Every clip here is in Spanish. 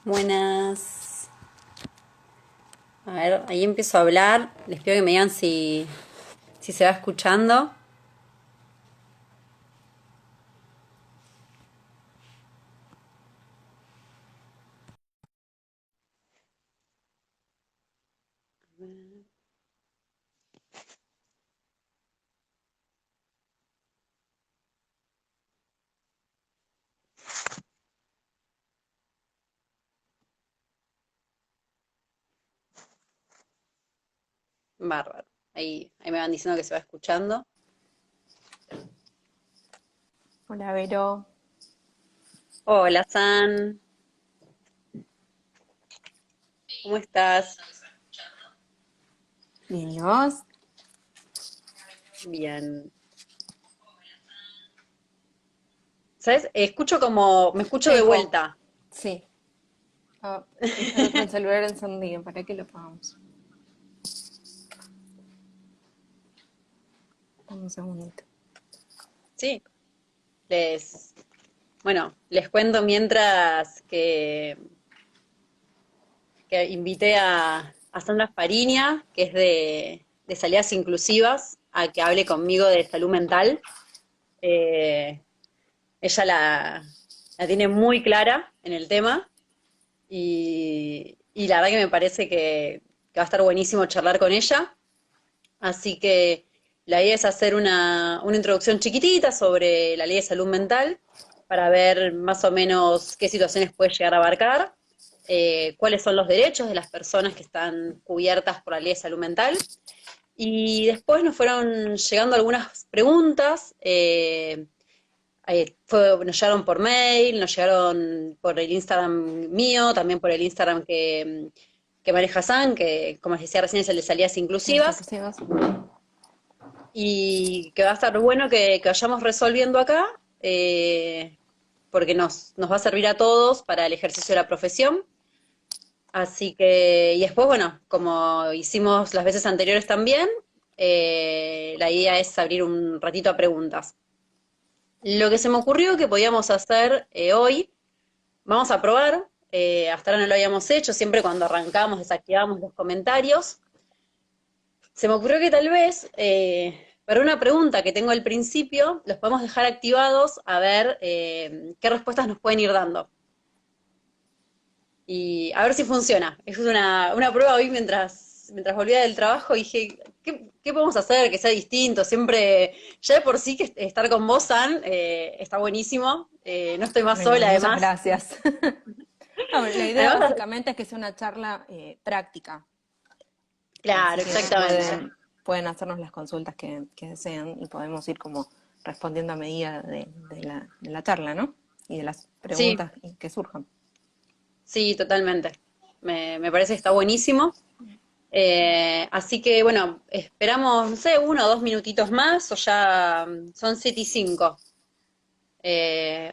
Buenas. A ver, ahí empiezo a hablar. Les pido que me digan si se va escuchando. Bárbaro. Ahí me van diciendo que se va escuchando. Hola, Vero. Hola, San. ¿Cómo estás? Bien, ¿y vos? Bien. ¿Sabes? Me escucho de Eco. vuelta. Sí. Está con el celular encendido. ¿Para qué lo pagamos? Dame un segundito. Sí. Les cuento mientras que invité a Sandra Fariña, que es de Salidas Inclusivas, a que hable conmigo de salud mental. Eh, Ella la tiene muy clara en el tema y la verdad que me parece que va a estar buenísimo charlar con ella. Así que la idea es hacer una introducción chiquitita sobre la ley de salud mental para ver más o menos qué situaciones puede llegar a abarcar, cuáles son los derechos de las personas que están cubiertas por la ley de salud mental. Y después nos fueron llegando algunas preguntas. Nos llegaron por mail, nos llegaron por el Instagram mío, también por el Instagram que maneja San, que como les decía recién es el de salidas ¿Las inclusivas, inclusivas? y que va a estar bueno que vayamos resolviendo acá, porque nos va a servir a todos para el ejercicio de la profesión. Así que, y después, bueno, como hicimos las veces anteriores también, la idea es abrir un ratito a preguntas. Lo que se me ocurrió que podíamos hacer hoy, vamos a probar, hasta ahora no lo habíamos hecho, siempre cuando arrancamos desactivamos los comentarios. Se me ocurrió que tal vez, para una pregunta que tengo al principio, los podemos dejar activados a ver qué respuestas nos pueden ir dando. Y a ver si funciona. Es una prueba hoy mientras volvía del trabajo y dije, ¿qué podemos hacer que sea distinto? Siempre, ya de por sí que estar con vos, San, está buenísimo. No estoy más Bueno, sola, muchas además. gracias. Ah, bueno, la idea Además, básicamente es que sea una charla práctica. claro, Así que exactamente. pueden hacernos las consultas que desean y podemos ir como respondiendo a medida de la charla, ¿no? Y de las Sí, preguntas que surjan. sí, totalmente. Me parece que está buenísimo. Así que, bueno, esperamos, no sé, 1 o 2 minutitos más, o ya son 7:05.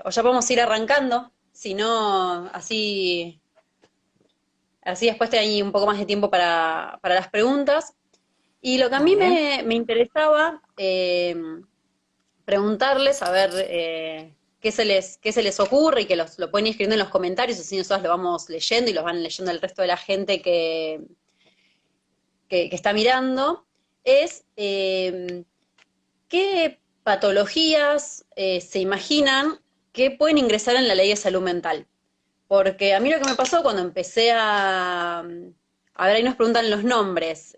O ya podemos ir arrancando, si no, así después te hay un poco más de tiempo para las preguntas. Y lo que a mí Dale. me interesaba preguntarles, a ver qué se les ocurre y que lo pueden ir escribiendo en los comentarios, así nosotros lo vamos leyendo y los van leyendo el resto de la gente que está mirando, es qué patologías se imaginan que pueden ingresar en la ley de salud mental. Porque a mí lo que me pasó cuando empecé a ver, ahí nos preguntan los nombres.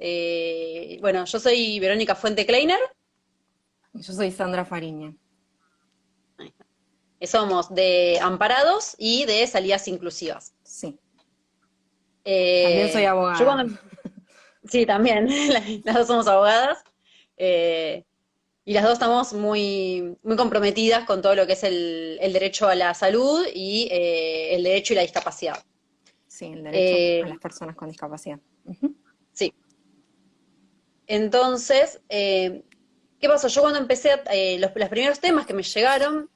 Bueno, yo soy Verónica Fuente Kleiner. Yo soy Sandra Fariña. Somos de Amparados y de Salidas Inclusivas. Sí. También soy Yo abogada. cuando... Sí, también, las dos somos abogadas. eh, y las dos estamos muy, muy comprometidas con todo lo que es el derecho a la salud y el derecho y la discapacidad. Sí, el derecho a Eh, las personas con discapacidad. Ujú. sí, entonces, ¿qué pasó? Yo cuando empecé, los primeros temas que me llegaron,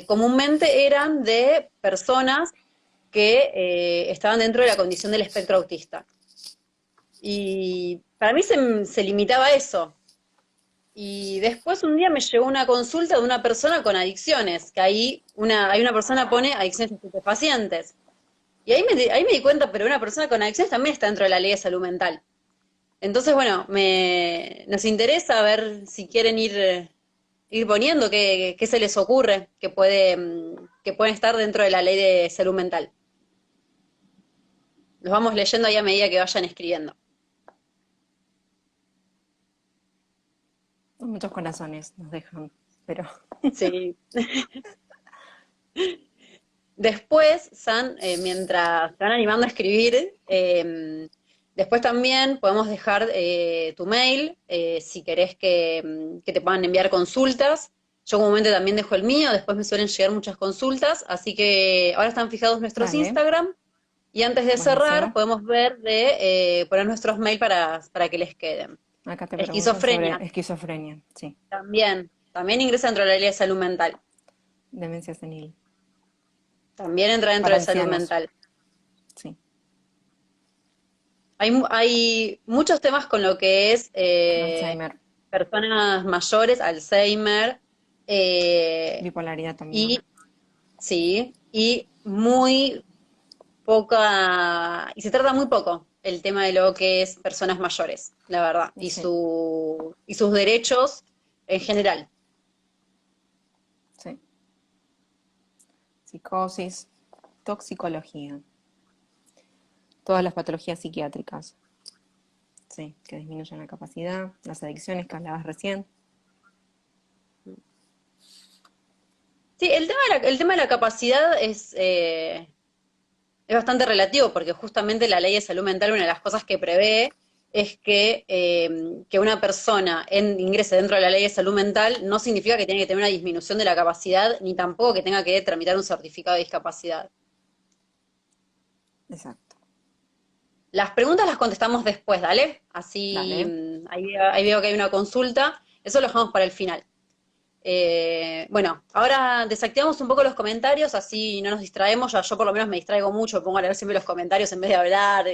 comúnmente eran de personas que estaban dentro de la condición del espectro autista. Y para mí se limitaba a eso. Y después un día me llegó una consulta de una persona con adicciones, que ahí una persona pone adicciones estupefacientes. Y ahí me di cuenta, pero una persona con adicciones también está dentro de la ley de salud mental. Entonces, bueno, nos interesa ver si quieren ir poniendo qué se les ocurre que pueden estar dentro de la ley de salud mental. Los vamos leyendo ahí a medida que vayan escribiendo. Muchos corazones nos dejan, pero Sí. Después, San, mientras se van animando a escribir, después también podemos dejar tu mail, si querés que te puedan enviar consultas. Yo comúnmente también dejo el mío, después me suelen llegar muchas consultas, así que ahora están fijados nuestros dale, Instagram. Y antes de cerrar, buenísimo. podemos ver de poner nuestros mail para que les queden. Acá te preguntan sobre Esquizofrenia, esquizofrenia, sí, también ingresa dentro de la ley de salud mental. demencia senil, También entra dentro para de salud ancianos, mental. sí, Hay muchos temas con lo que es Alzheimer, personas mayores, Alzheimer, eh, bipolaridad también, y sí, y muy poca, y se trata muy poco el tema de lo que es personas mayores, la verdad, y sí, y sus derechos en general. sí, psicosis, toxicología, todas las patologías psiquiátricas, sí, que disminuyen la capacidad, las adicciones que hablabas recién, Sí, el tema de la capacidad es bastante relativo porque justamente la ley de salud mental, una de las cosas que prevé es que una persona ingrese dentro de la ley de salud mental no significa que tenga que tener una disminución de la capacidad, ni tampoco que tenga que tramitar un certificado de discapacidad. exacto, Las preguntas las contestamos después, ¿dale? Así, dale, ahí veo que hay una consulta, eso lo dejamos para el final. Bueno, ahora desactivamos un poco los comentarios, así no nos distraemos. Yo por lo menos me distraigo mucho, me pongo a leer siempre los comentarios en vez de hablar.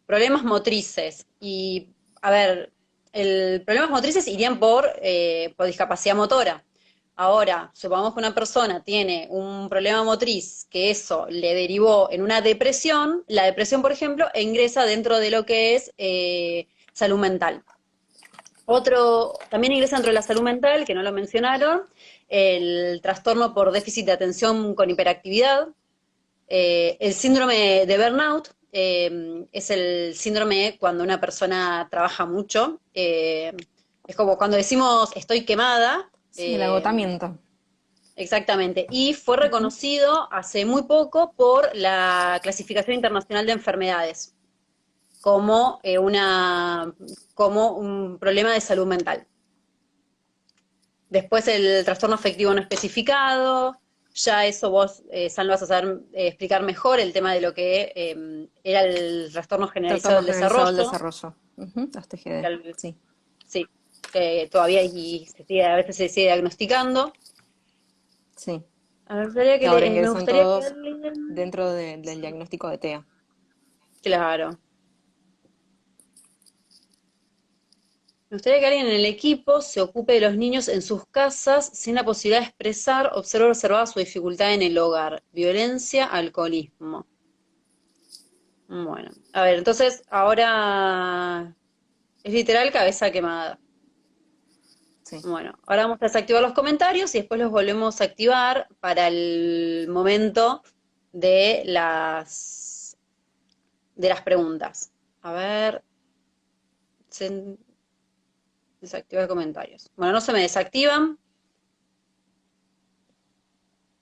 Problemas motrices. Y, a ver, problemas motrices irían por discapacidad motora. Ahora, supongamos que una persona tiene un problema motriz que eso le derivó en una depresión, la depresión, por ejemplo, ingresa dentro de lo que es salud mental. También ingresa dentro de la salud mental, que no lo mencionaron, el trastorno por déficit de atención con hiperactividad, el síndrome de burnout, es el síndrome cuando una persona trabaja mucho, es como cuando decimos estoy quemada, sí, el agotamiento, exactamente, y fue ujú, reconocido hace muy poco por la Clasificación Internacional de Enfermedades como, como un problema de salud mental. Después el trastorno afectivo no especificado, ya eso vos, San, lo vas a saber explicar mejor, el tema de lo que era el trastorno generalizado trastorno del generalizado del desarrollo, desarrollo, ujú, los que TGD, sí, sí, que todavía a veces se sigue diagnosticando. sí, A ver, que ahora me ingresan gustaría que todos alguien... dentro del diagnóstico de TEA. Claro. Me gustaría que alguien en el equipo se ocupe de los niños en sus casas sin la posibilidad de expresar, observar su dificultad en el hogar, violencia, alcoholismo. Bueno, a ver, entonces ahora es literal cabeza quemada. Sí, Bueno, ahora vamos a desactivar los comentarios y después los volvemos a activar para el momento de de las preguntas. A ver, desactivar comentarios. Bueno, no se me desactivan,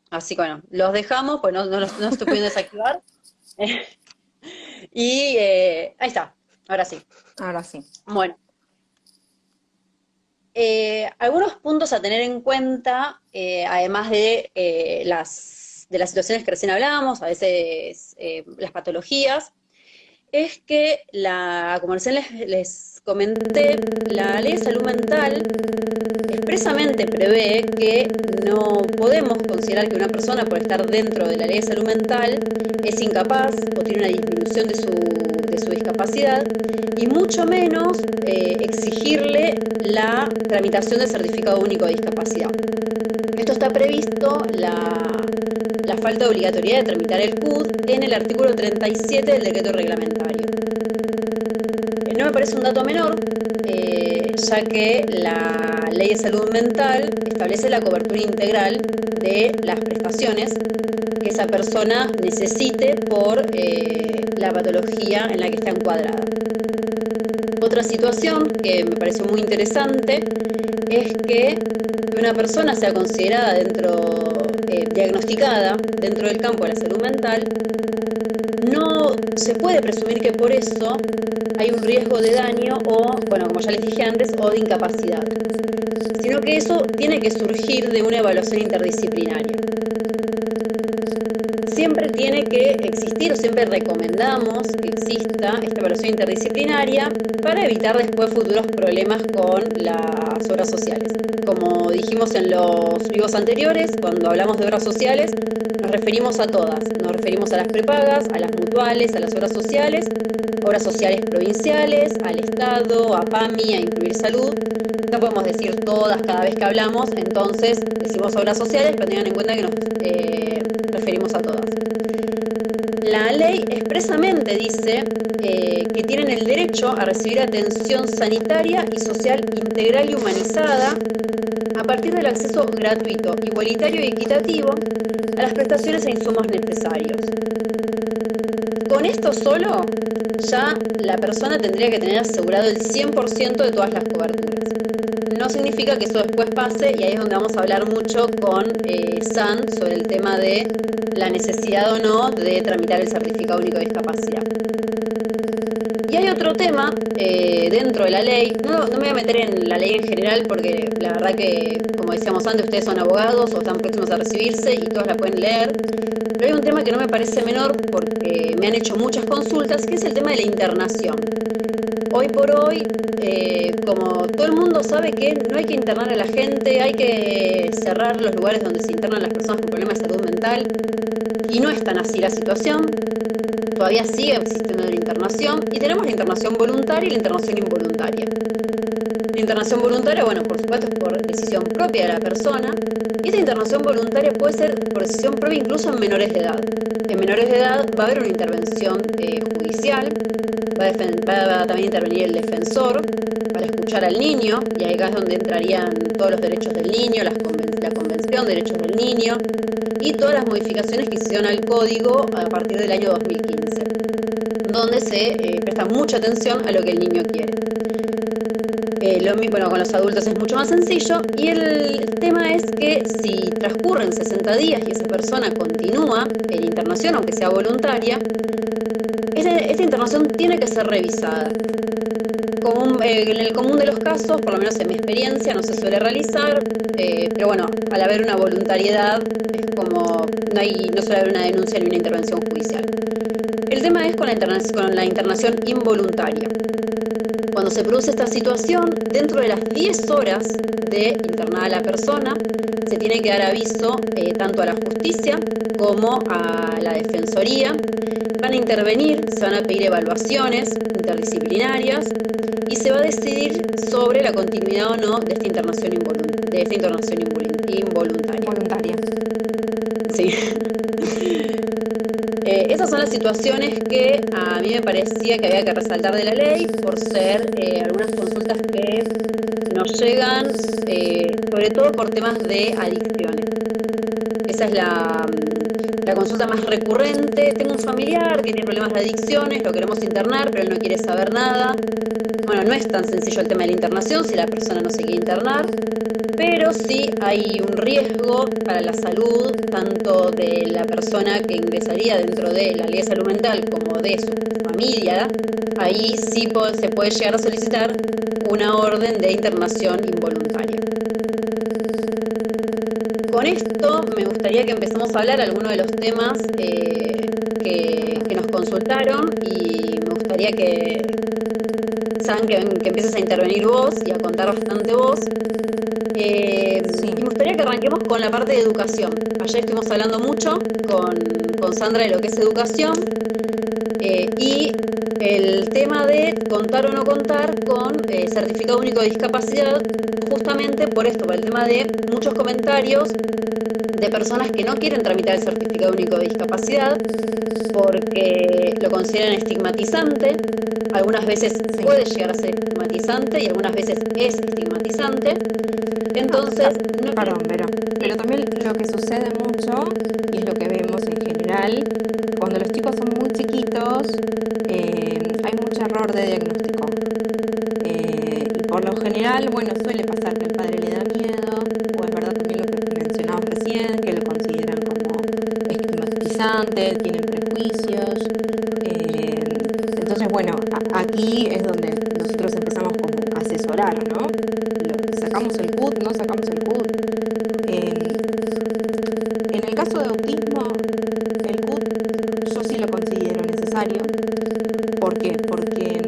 así que bueno, los dejamos, pues no estoy pudiendo desactivar. Y ahí está, ahora sí. ahora sí. Bueno, algunos puntos a tener en cuenta, además de las situaciones que recién hablábamos, a veces las patologías, es que, como recién les comenté, la ley de salud mental expresamente prevé que no podemos considerar que una persona, por estar dentro de la ley de salud mental, es incapaz o tiene una disminución de su discapacidad, y mucho menos exigirle la tramitación del certificado único de discapacidad. Esto está previsto, la falta de obligatoriedad de tramitar el CUD en el artículo 37 del decreto reglamentario. No me parece un dato menor, ya que la Ley de Salud Mental establece la cobertura integral de las prestaciones que esa persona necesite por la patología en la que está encuadrada. Otra situación que me pareció muy interesante es que una persona sea considerada diagnosticada dentro del campo de la salud mental, no se puede presumir que por eso hay un riesgo de daño o, bueno, como ya les dije antes, o de incapacidad, sino que eso tiene que surgir de una evaluación interdisciplinaria. Siempre tiene que existir, o siempre recomendamos que exista esta evaluación interdisciplinaria para evitar después futuros problemas con las obras sociales. Como dijimos en los vivos anteriores, cuando hablamos de obras sociales, nos referimos a todas. Nos referimos a las prepagas, a las mutuales, a las obras sociales provinciales, al Estado, a PAMI, a Incluir Salud. No podemos decir todas cada vez que hablamos, entonces decimos obras sociales, pero tengan en cuenta que nos referimos a todas. La ley expresamente dice que tienen el derecho a recibir atención sanitaria y social integral y humanizada a partir del acceso gratuito, igualitario y equitativo a las prestaciones e insumos necesarios. Con esto solo, ya la persona tendría que tener asegurado el 100% de todas las coberturas. No significa que eso después pase, y ahí es donde vamos a hablar mucho con San sobre el tema de la necesidad o no de tramitar el certificado único de discapacidad. Y hay otro tema dentro de la ley, no me voy a meter en la ley en general porque la verdad que, como decíamos antes, ustedes son abogados o están próximos a recibirse y todos la pueden leer, pero hay un tema que no me parece menor porque me han hecho muchas consultas, que es el tema de la internación. Hoy por hoy, como todo el mundo sabe que no hay que internar a la gente, hay que cerrar los lugares donde se internan las personas con problemas de salud mental, y no es tan así la situación. Todavía sigue existiendo la internación, y tenemos la internación voluntaria y la internación involuntaria. La internación voluntaria, bueno, por supuesto es por decisión propia de la persona, y esta internación voluntaria puede ser por decisión propia incluso en menores de edad. En menores de edad va a haber una intervención judicial, va a también intervenir el defensor para escuchar al niño, y ahí es donde entrarían todos los derechos del niño, la Convención de Derechos del Niño, y todas las modificaciones que se hicieron al código a partir del año 2015, donde se presta mucha atención a lo que el niño quiere. Bueno, con los adultos es mucho más sencillo, y el tema es que si transcurren 60 días y esa persona continúa en internación, aunque sea voluntaria, esta internación tiene que ser revisada. En el común de los casos, por lo menos en mi experiencia, no se suele realizar, pero bueno, al haber una voluntariedad, es como no suele haber una denuncia ni una intervención judicial. El tema es con la internación involuntaria. Cuando se produce esta situación, dentro de las 10 horas de internar a la persona, se tiene que dar aviso tanto a la justicia como a la defensoría. Van a intervenir, se van a pedir evaluaciones interdisciplinarias y se va a decidir sobre la continuidad o no de esta internación involuntaria. Voluntaria. Sí. Esas son las situaciones que a mí me parecía que había que resaltar de la ley por ser algunas consultas que nos llegan, sobre todo por temas de adicciones. Esa es la consulta más recurrente. Tengo un familiar que tiene problemas de adicciones, lo queremos internar, pero él no quiere saber nada. Bueno, no es tan sencillo el tema de la internación si la persona no se quiere internar, pero sí hay un riesgo para la salud, tanto de la persona que ingresaría dentro de la ley de salud mental como de su familia. Ahí sí se puede llegar a solicitar una orden de internación involuntaria. Con esto me gustaría que empecemos a hablar algunos de los temas que nos consultaron, y me gustaría que empieces a intervenir vos y a contar bastante vos. Sí. Me gustaría que arranquemos con la parte de educación. Ayer estuvimos hablando mucho con Sandra de lo que es educación, y el tema de contar o no contar con certificado único de discapacidad, justamente por esto, por el tema de muchos comentarios de personas que no quieren tramitar el certificado único de discapacidad porque lo consideran estigmatizante. Algunas veces Sí. puede llegar a ser estigmatizante y algunas veces es estigmatizante. Entonces, no quiero... Perdón, pero también lo que sucede mucho, y es lo que vemos en general, cuando los chicos son muy chiquitos, hay mucho error de diagnóstico. Y por lo general, bueno, suele pasar que al padre le da miedo, o es verdad también lo que mencionabas recién, que lo consideran como estigmatizante, tienen prejuicios. eh, entonces, bueno, aquí es donde nosotros empezamos como a asesorar, ¿no? ¿Sacamos el CUT? ¿No sacamos el CUT? En el caso de autismo, el CUT yo sí lo considero necesario. ¿Por qué? Porque,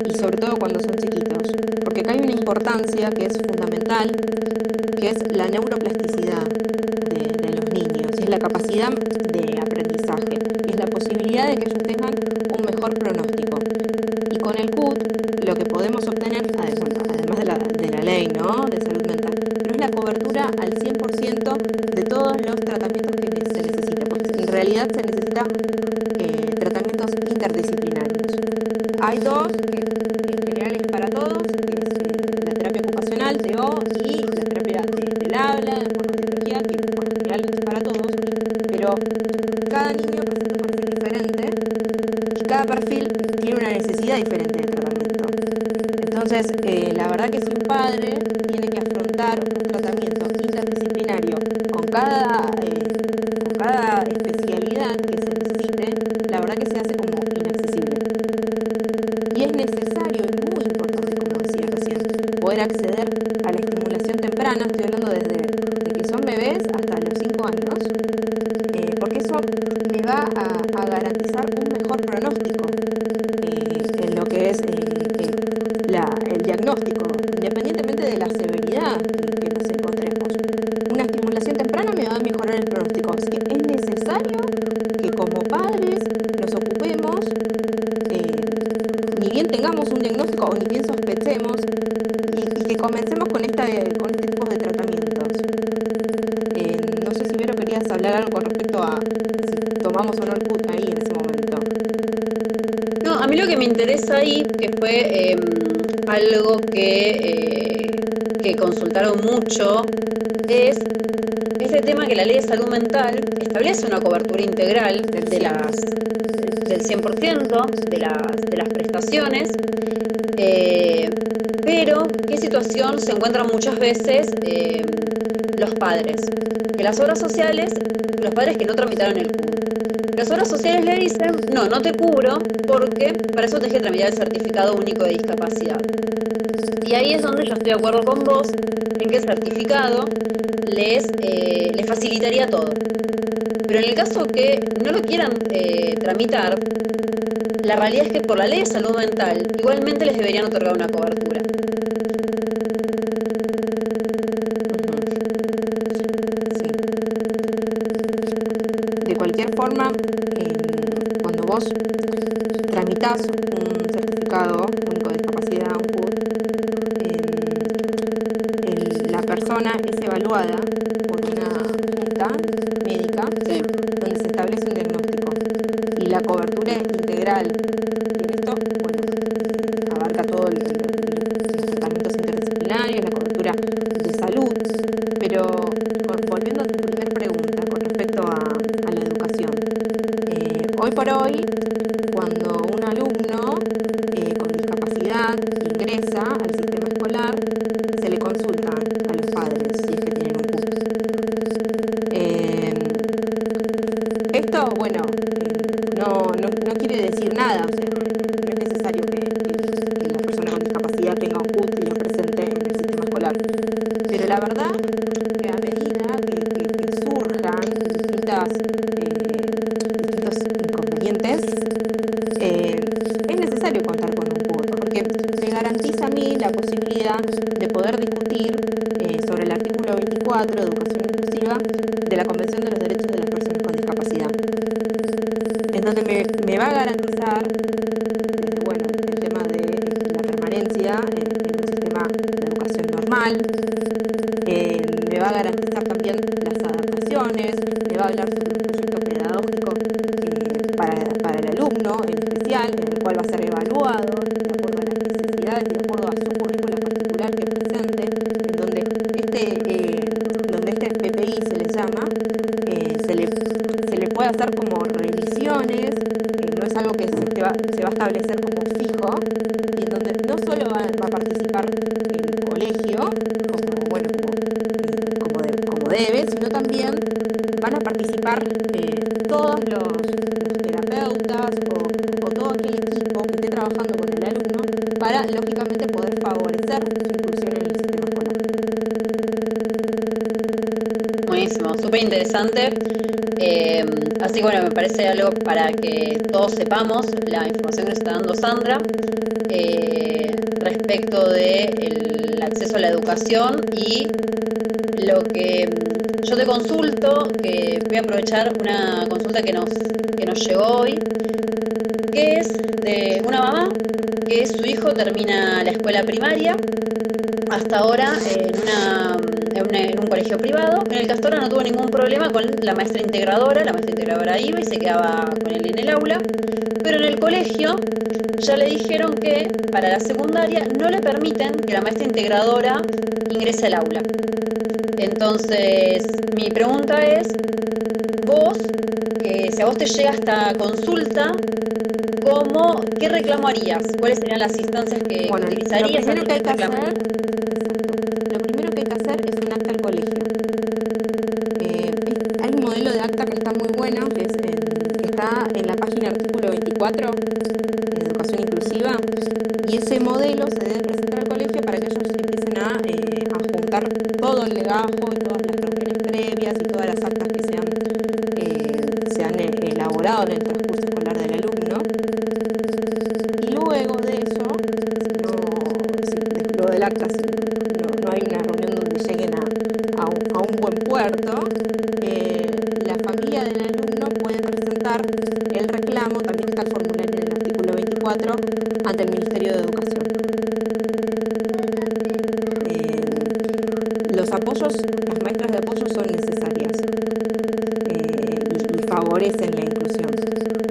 y sobre todo cuando son chiquitos, porque acá hay una importancia que es fundamental, que es la neuroplasticidad de los niños, y es la capacidad de aprendizaje, y es la posibilidad de que ellos tengan un mejor pronóstico. Y con el CUT lo que podemos obtener, bueno, además de la ley, ¿no?, de salud mental, pero es la cobertura al 100% de todos los tratamientos que se necesita, porque en realidad se necesita tratamientos interdisciplinarios. Hay dos que en general es para todos, que es la terapia ocupacional, TO, y la terapia del habla, de fonoaudiología, que por lo general es para todos, pero cada niño presenta un perfil diferente y cada perfil tiene una necesidad diferente de tratamiento. Entonces, la verdad que si un padre tiene que afrontar un tratamiento interdisciplinario con cada especialidad que se necesite, la verdad que se hace como inaccesible. Y es necesario y muy importante, como decía recién, poder acceder a la estimulación temprana, estoy hablando desde de que son bebés hasta los 5 años, porque eso me va a garantizar un mejor pronóstico en lo que es el diagnóstico, independientemente de la severidad que nos encontremos. Una estimulación temprana me va a mejorar el pronóstico, así que es necesario que como padres nos ocupemos, ni bien tengamos un diagnóstico o ni bien sospechemos, y que comencemos con este tipo de tratamientos. No sé si Vero querías hablar algo con respecto a si tomamos o no el CUT ahí en ese momento. No, a mí lo que me interesa ahí, que fue algo que consultaron mucho, es este tema que la ley de salud mental establece una cobertura integral del 100% de las prestaciones, pero ¿qué situación se encuentran muchas veces los padres? Que las obras sociales, los padres que no tramitaron el CUT, las obras sociales le dicen, no te cubro porque para eso tenés que tramitar el certificado único de discapacidad. Y ahí es donde yo estoy de acuerdo con vos en que el certificado les facilitaría todo. Pero en el caso que no lo quieran tramitar, la realidad es que por la ley de salud mental igualmente les deberían otorgar una cobertura. Sí. De cualquier forma, cuando vos tramitas un certificado único de discapacidad, un CUT, la persona es evaluada por una junta médica Sí. donde se establece un diagnóstico. Y la cobertura integral, y en esto, bueno, abarca todos los tratamientos interdisciplinarios, la cobertura de salud, pero volviendo a tu primera pregunta con respecto a la educación, hoy por hoy, cuando un alumno con discapacidad ingresa al sistema escolar, se le consulta a los padres si es que tienen un CUT. Esto, bueno, no quiere decir nada, o sea, no es necesario que la persona con discapacidad tenga un CUT y lo presente en el sistema escolar. Pero la verdad que a medida que surjan distintos inconvenientes, es necesario contar con un CUT, porque me garantiza a mí la posibilidad de poder discutir sobre el artículo 24 de educación inclusiva de la Convención de los Derechos de las Personas con Discapacidad. Entonces me va a garantizar, bueno, el tema de la permanencia en un sistema de educación normal, me va a garantizar también las adaptaciones, especial, en el cual va a ser evaluado de acuerdo a las necesidades, de acuerdo a su currícula particular que presente, en donde este PPI se le llama, se le puede hacer como revisiones, no es algo que se va a establecer como fijo, y en donde no solo va a participar el colegio, como debe, sino también van a participar todos los terapeutas o todo aquel equipo que esté trabajando con el alumno para, lógicamente, poder favorecer su inclusión en el sistema escolar. Buenísimo, súper interesante. Así bueno, me parece algo para que todos sepamos la información que está dando Sandra respecto del acceso a la educación y lo que yo te consulto, que voy a aprovechar una consulta que nos llegó hoy, que es de una mamá que su hijo termina la escuela primaria hasta ahora en un colegio privado, en el que hasta ahora no tuvo ningún problema con la maestra integradora. La maestra integradora iba y se quedaba con él en el aula, pero en el colegio ya le dijeron que para la secundaria no le permiten que la maestra integradora ingrese al aula. Entonces, mi pregunta es, vos, si a vos te llega esta consulta, ¿qué reclamo harías? ¿Cuáles serían las instancias que utilizarías? Lo primero que hay que hacer es un acta al colegio. Hay un modelo de acta que está muy bueno, que está en la página artículo 24 de Educación Inclusiva, y ese modelo se debe presentar al colegio para que ellos empiecen a juntar todo el legajo y todas las reuniones previas y todas las actas que se han elaborado en el transcurso escolar del alumno. Y luego de eso, luego del acta, si no hay una reunión donde lleguen a un buen puerto, la familia del alumno puede presentar el reclamo, también está el formulario en el artículo 24, ante el Ministerio de Educación. Los apoyos, las maestras de apoyo son necesarias y favorecen la inclusión.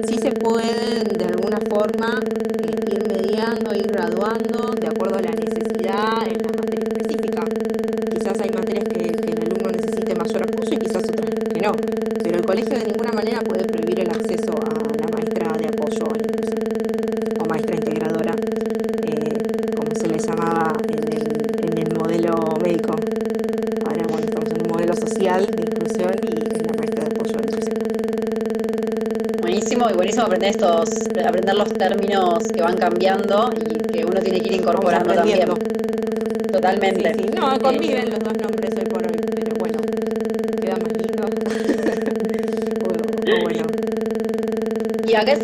Sí se pueden de alguna forma ir mediando, ir graduando de acuerdo a la necesidad en la materia específica. Quizás hay materias que el alumno necesite mayor apoyo y quizás otras que no, pero el colegio de ninguna manera puede prohibir el acceso a la maestra de apoyo a la inclusión, o maestra integradora, como se le llamaba en el modelo médico. Ahora, bueno, estamos en un modelo social de inclusión y es la maestra de apoyo a la inclusión. Buenísimo, y buenísimo aprender los términos que van cambiando y que uno tiene que ir incorporando también. Totalmente. Sí, no, conviven los dos nombres hoy por hoy, pero bueno, queda más lindo. o bueno. Y acá es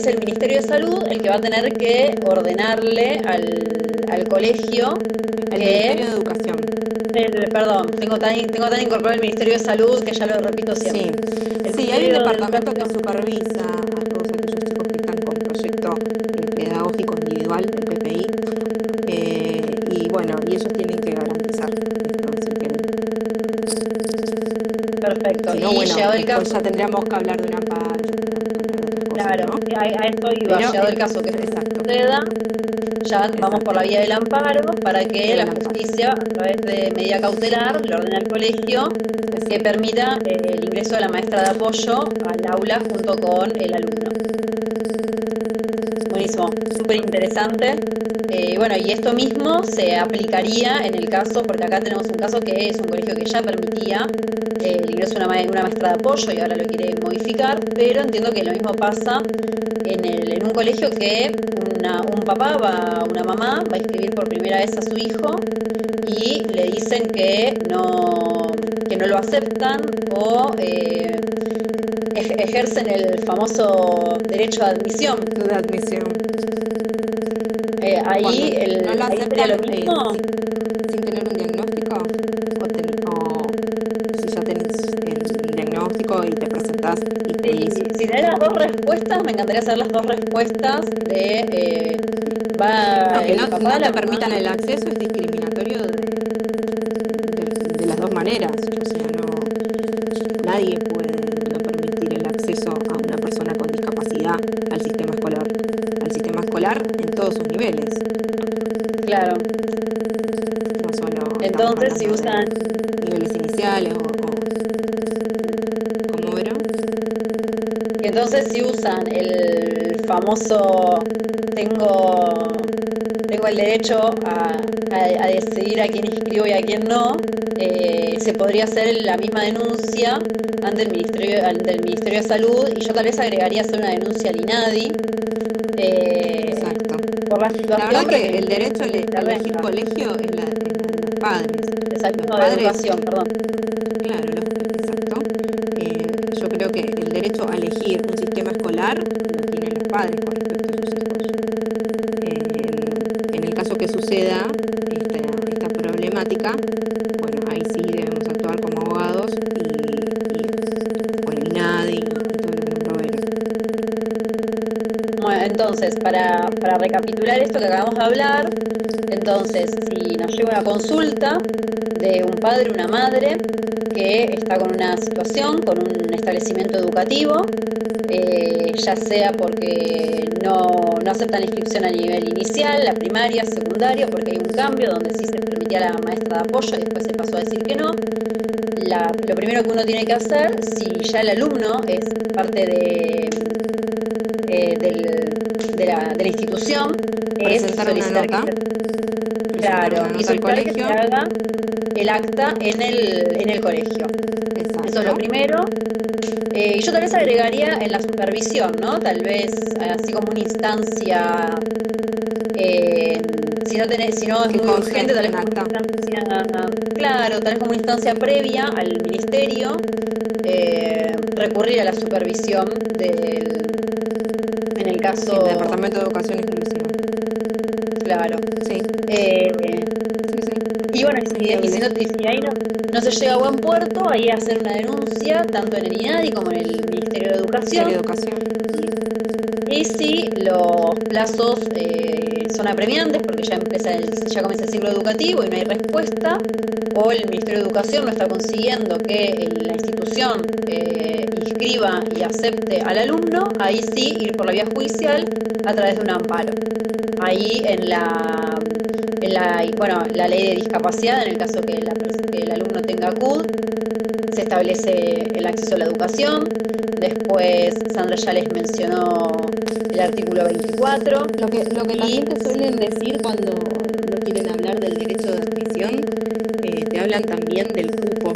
el Ministerio de Salud el que va a tener que ordenarle al colegio el Ministerio de Educación. Perdón, tengo tan incorporado el Ministerio de Salud que ya lo repito siempre. Sí, hay un departamento que supervisa a todos aquellos chicos que están con proyecto pedagógico individual, el PPI, y bueno, y ellos tienen que garantizar esto, así que... Perfecto. Si no, bueno, después ya tendríamos que hablar de una paz, claro, ¿no? a esto iba, llegado el caso que suceda, ya vamos por la vía del amparo para que la justicia, a través de medida cautelar, le ordene al colegio que permita el ingreso de la maestra de apoyo al aula junto con el alumno. Buenísimo, súper interesante. Bueno, y esto mismo se aplicaría en el caso, porque acá tenemos un caso que es un colegio que ya permitía el ingreso de una maestra de apoyo y ahora lo quiere modificar, pero entiendo que lo mismo pasa en un colegio que una mamá va a inscribir por primera vez a su hijo y le dicen que no lo aceptan o ejercen el famoso derecho de admisión. De admisión. Ahí no lo ahí sería lo mismo. Sin tener un diagnóstico o si ya tenés el diagnóstico y te presentás y te dicen. Si tenés las dos respuestas, me encantaría saber las dos respuestas de que no te permitan el acceso es discriminatorio de las dos maneras. O sea, nadie puede no permitir el acceso a una persona con discapacidad al sistema escolar. todos sus niveles, Claro. no solo estamos Entonces, si hablando usan, de niveles iniciales ¿cómo verá? si usan el famoso tengo, tengo el derecho a decidir a quién inscribo y a quién no, se podría hacer la misma denuncia ante el Ministerio de Salud, y yo tal vez agregaría hacer una denuncia al INADI, Exacto. por la La verdad situación, que el derecho a la elegir renta, colegio es la de los padres. Los exacto, de padres, educación, perdón. claro, exacto. Yo creo que el derecho a elegir un sistema escolar lo tienen los padres con respecto a sus hijos. En el caso que suceda esta problemática, bueno, ahí sí debemos actuar como abogados y con el INADI y todo lo que nos provee. Bueno, entonces, para recapitular esto que acabamos de hablar, entonces, si nos llega una consulta de un padre o una madre que está con una situación, con un establecimiento educativo, ya sea porque no aceptan la inscripción a nivel inicial, la primaria, secundaria, porque hay un cambio donde sí se permitía la maestra de apoyo y después se pasó a decir que no. Lo primero que uno tiene que hacer, si ya el alumno es parte de la institución, es Presentar una solicitar nota, claro, y al solicitar que se colegio. haga el acta en el colegio. Eso es lo Exacto. primero. Y yo tal vez agregaría en la supervisión, ¿no? Tal vez así como una instancia, eh, si no es Que muy conste urgente, tal vez en como una acta. instancia, claro, tal vez como una instancia previa al ministerio, recurrir a la supervisión en el El caso, Departamento de Educación Inclusiva. claro. Sí, Eh, sí. y bueno, Es viable. y si ahí no se llega a buen puerto, ahí hacer una denuncia, tanto en el INADI como en el Ministerio de Sería Educación. educación. Y si los plazos son apremiantes, porque ya comienza el ciclo educativo y no hay respuesta, o el Ministerio de Educación no está consiguiendo que la institución inscriba y acepte al alumno, ahí sí ir por la vía judicial a través de un amparo. Ahí bueno, la ley de discapacidad, en el caso que el alumno tenga CUD, se establece el acceso a la educación. Después Sandra ya les mencionó el artículo 24. Lo que Y también te suelen decir cuando no quieren hablar del derecho de admisión, te hablan también del cupo.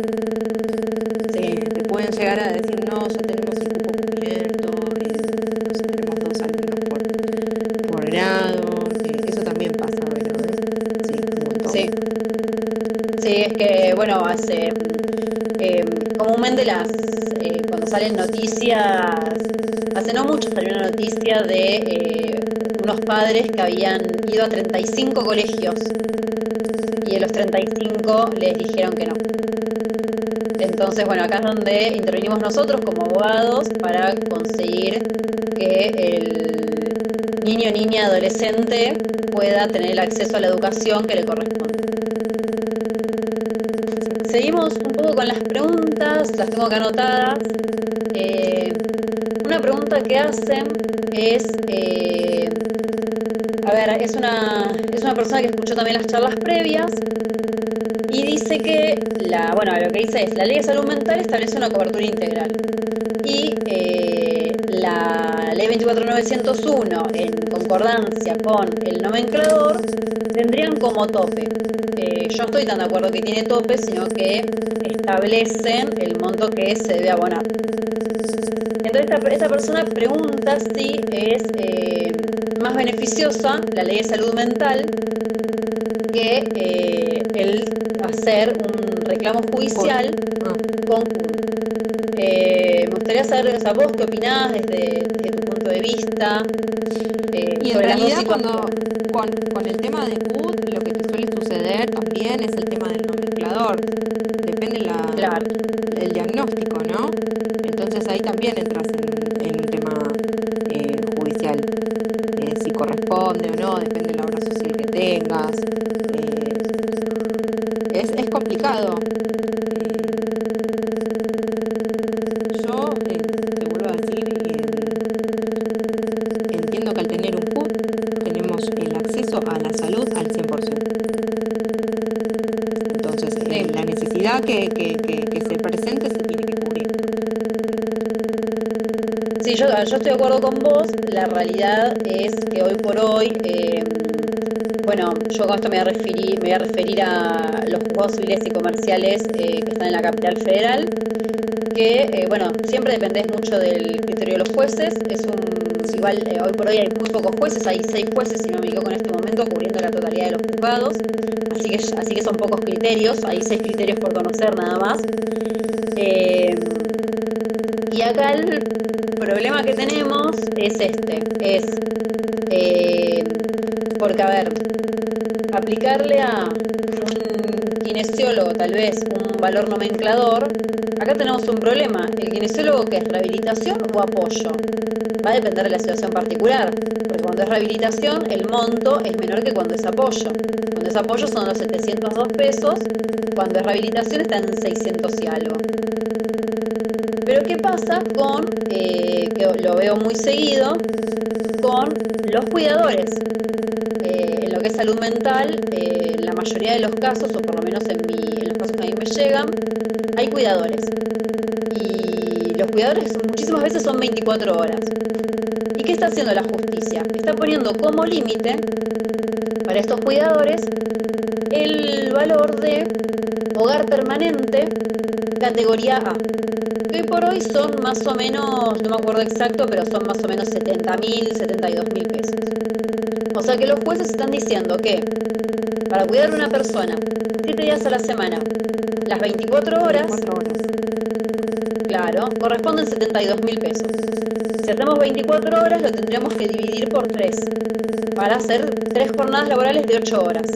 Te pueden llegar a decir, no, ya tenemos el cupo cubierto, no sé, tenemos 2 alumnos por grado. Eso también pasa, ¿verdad? Sí, un montón. sí, sí, es que, bueno, comúnmente cuando salen noticias, hace no mucho salió una noticia de unos padres que habían ido a 35 colegios y de los 35 les dijeron que no. Entonces, bueno, acá es donde intervenimos nosotros como abogados para conseguir que el niño, niña, adolescente pueda tener el acceso a la educación que le corresponde. Seguimos un poco con las preguntas, las tengo acá anotadas. Una pregunta que hacen es, es una persona que escuchó también las charlas previas y dice que, bueno, lo que dice es, la Ley de Salud Mental establece una cobertura integral y la Ley 24901, en concordancia con el nomenclador, tendrían como tope. Yo no estoy tan de acuerdo que tiene tope, sino que establecen el monto que se debe abonar. Entonces esta persona pregunta si es más beneficiosa la Ley de Salud Mental que el hacer un reclamo judicial con CUD. Me gustaría saber, o sea, vos qué opinás desde tu punto de vista Y en sobre las dos realidad situaciones. con el tema de CUT, lo que te suele suceder también es el tema del nomenclador. Depende Claro, el diagnóstico, ¿no? Entonces ahí también entras en un tema judicial. Si corresponde o no, depende de la obra social que tengas. Es complicado. Yo te vuelvo a decir, entiendo que al tener un CUT tenemos el que se presente se tiene que cubrir. Sí, yo estoy de acuerdo con vos. La realidad es que hoy por hoy, bueno, yo con esto me voy a referir a los juzgados civiles y comerciales que están en la capital federal, que, bueno, siempre dependés mucho del criterio de los jueces. Igual, hoy por hoy hay muy pocos jueces, hay 6 jueces, si no me equivoco, en este momento, cubriendo la totalidad de los juzgados, así que son pocos criterios, hay 6 criterios por conocer nada más. Y acá el problema que tenemos es porque, a ver, aplicarle a un kinesiólogo tal vez un valor nomenclador, acá tenemos un problema. ¿El kinesiólogo qué es? ¿Rehabilitación o apoyo? Va a depender de la situación particular, porque cuando es rehabilitación el monto es menor que cuando es apoyo. Cuando es apoyo son los 702 pesos, cuando es rehabilitación está en 600 y algo. Pero ¿qué pasa con, que lo veo muy seguido, con los cuidadores? En lo que es salud mental, en la mayoría de los casos, o por lo menos en los casos que a mí me llegan, hay cuidadores. Y los cuidadores muchísimas veces son 24 horas. ¿Y qué está haciendo la justicia? Está poniendo como límite para estos cuidadores el valor de hogar permanente categoría A, que hoy por hoy son más o menos, no me acuerdo exacto, pero son más o menos 70.000, 72.000 pesos. O sea que los jueces están diciendo que para cuidar a una persona 7 días a la semana, las 24 horas, 24 horas. claro, corresponden 72.000 pesos. Si hacemos 24 horas, lo tendríamos que dividir por 3, para hacer 3 jornadas laborales de 8 horas.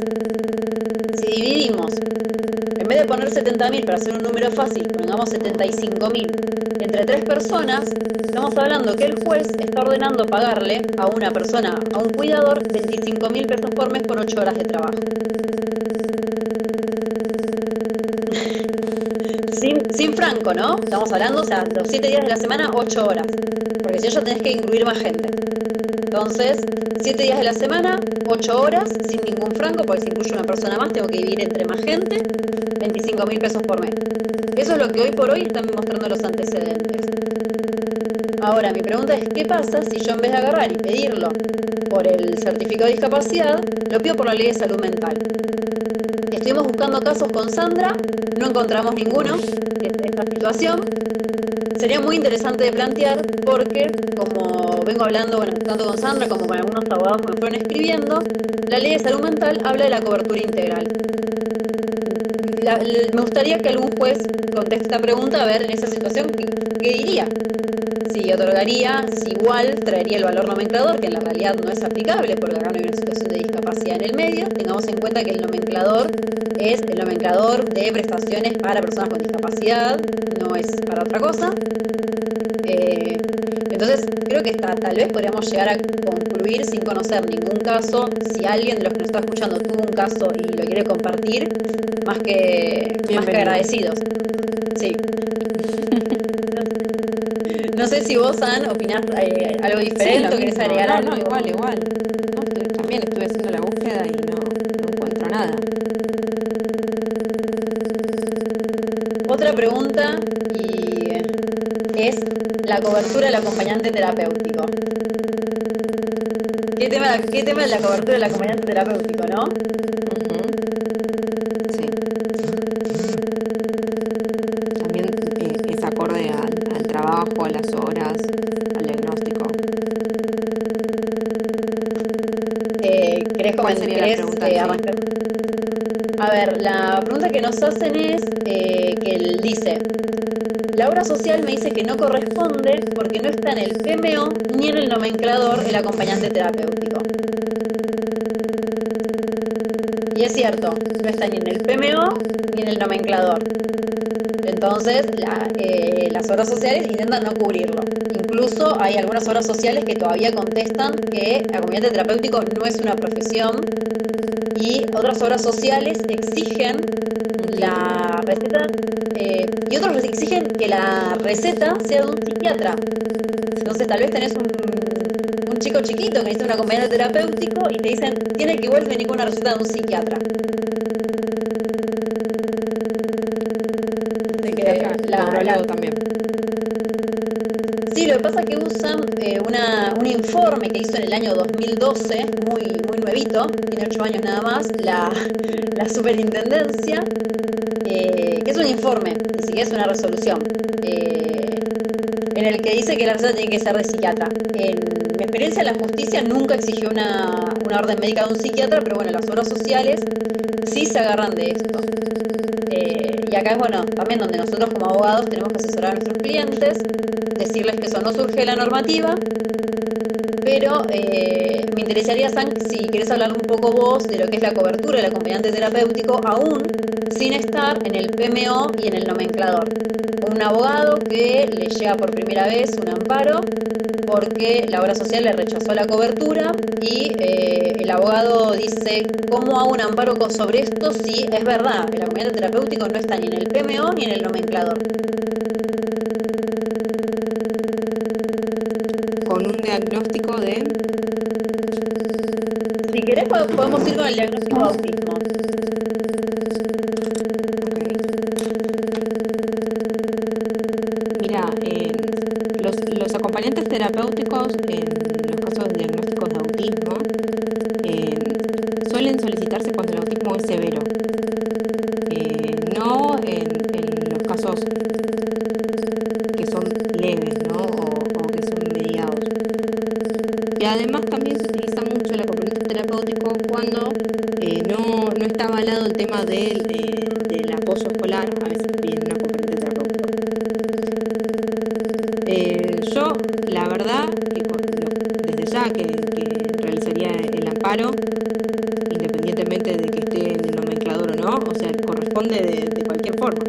Si dividimos, en vez de poner 70.000 para hacer un número fácil, pongamos 75.000 entre 3 personas, estamos hablando que el juez está ordenando pagarle a una persona, a un cuidador, 25.000 pesos por mes por 8 horas de trabajo. Sin franco, ¿no? Estamos hablando, o sea, los 7 días de la semana, 8 horas. Porque si no, ya tenés que incluir más gente. Entonces, 7 días de la semana, 8 horas, sin ningún franco, porque si incluyo una persona más, tengo que dividir entre más gente, 25.000 pesos por mes. Eso es lo que hoy por hoy están mostrando los antecedentes. Ahora, mi pregunta es, ¿qué pasa si yo en vez de agarrar y pedirlo por el certificado de discapacidad, lo pido por la ley de salud mental? Estuvimos buscando casos con Sandra, no encontramos ninguno de esta situación. Sería muy interesante de plantear porque, como vengo hablando, bueno, tanto con Sandra como con algunos abogados que me fueron escribiendo, la ley de salud mental habla de la cobertura integral. Me gustaría que algún juez conteste esta pregunta, a ver en esa situación qué diría. Si otorgaría, si igual traería el valor nomenclador, que en la realidad no es aplicable porque acá no hay una situación de discapacidad en el medio. Tengamos en cuenta que el nomenclador es el nomenclador de prestaciones para personas con discapacidad, no es para otra cosa. Entonces creo que tal vez podríamos llegar a concluir sin conocer ningún caso. Si alguien de los que nos está escuchando tuvo un caso y lo quiere compartir, más que agradecidos. Sí. No sé si vos, Ann, opinás algo diferente o querés agregar algo. No, igual. No, también estuve haciendo la búsqueda y no encuentro nada. Otra pregunta es la cobertura del acompañante terapéutico. ¿Qué tema es la cobertura del acompañante terapéutico, no? Uh-huh. Sí. También es acorde al trabajo, a las horas, al diagnóstico. ¿Querés ¿Cuál sería la pregunta? A ver, la pregunta que nos hacen es que él dice: la obra social me dice que no corresponde porque no está en el PMO ni en el nomenclador el acompañante terapéutico. Y es cierto, no está ni en el PMO ni en el nomenclador. Entonces, las obras sociales intentan no cubrirlo. Incluso hay algunas obras sociales que todavía contestan que el acompañante terapéutico no es una profesión, y otras obras sociales exigen la receta, y otros exigen que la receta sea de un psiquiatra. Entonces tal vez tenés un chico chiquito que necesita un acompañante terapéutico y te dicen, tiene que igual venir con una receta de un psiquiatra. La, la- neurólogo también. sí, lo que pasa es que usan un informe que hizo en el año 2012, muy nuevito, tiene 8 años nada más, la superintendencia, que es un informe, ni siquiera es una resolución, en el que dice que la receta tiene que ser de psiquiatra. En mi experiencia en la justicia nunca exigió una orden médica de un psiquiatra, pero bueno, las obras sociales sí se agarran de esto. Y acá es bueno, también donde nosotros como abogados tenemos que asesorar a nuestros clientes, decirles que eso no surge de la normativa, pero me interesaría, San, si querés hablar un poco vos de lo que es la cobertura del acompañante terapéutico, aún sin estar en el PMO y en el nomenclador. Un abogado que le llega por primera vez un amparo porque la obra social le rechazó la cobertura y el abogado dice, ¿cómo hago un amparo sobre esto si es verdad? El acompañante terapéutico no está ni en el PMO ni en el nomenclador. Con un diagnóstico de... Si querés podemos ir con el diagnóstico de autismo. Mira, los acompañantes terapéuticos en los casos de diagnósticos de autismo eh, suelen solicitarse cuando el autismo es severo, no en los casos que son leves, ¿no? O que son mediados. Y además también se utiliza mucho el acompañamiento terapéutico cuando no está avalado el tema del acoso escolar, a veces piden un acompañante terapéutico. Yo, la verdad, desde ya que realizaría el amparo, independientemente de que esté en el nomenclador o no, o sea, corresponde de cualquier forma.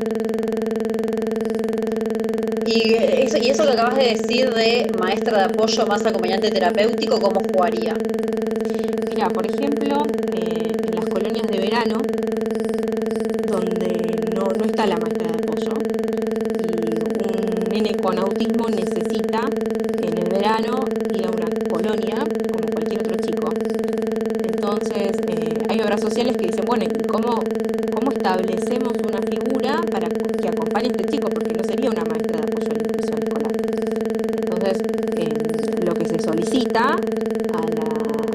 Y eso que acabas de decir de maestra de apoyo más acompañante terapéutico, ¿cómo jugaría? Mira, por ejemplo, en las colonias de verano, donde no está la maestra de apoyo, y un nene con autismo necesita en el verano ir a una colonia como cualquier otro chico. Entonces, hay obras sociales que dicen, bueno, ¿y cómo establecemos una figura para que acompañe a este chico? Porque no sería una maestra de apoyo a la inclusión escolar. Entonces, lo que se solicita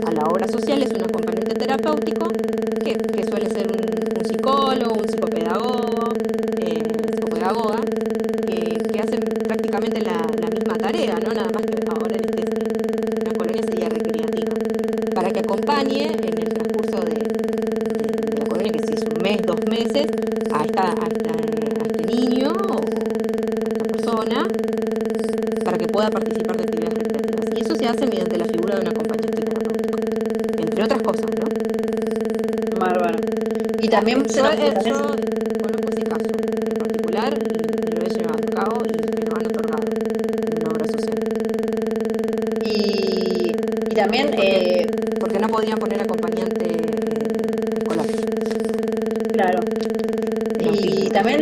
a la obra social es un acompañante terapéutico que suele ser un psicólogo, un psicopedagogo, psicopedagoga, que hacen prácticamente la misma tarea, ¿no? Nada más que ahora en una colonia sería recreativa, para que acompañe en el transcurso de la colonia, que si es un mes, 2 meses, a este niño o a esta persona, para que pueda participar de actividades recreativas. Y eso se hace mediante la figura de un acompañante terapéutico, entre otras cosas, ¿no? Bárbaro. Y también Yo conozco ese caso en particular y lo he llevado a cabo y me lo han otorgado en una obra social. y también, Porque no podían poner acompañante escolar claro, de y autismo. también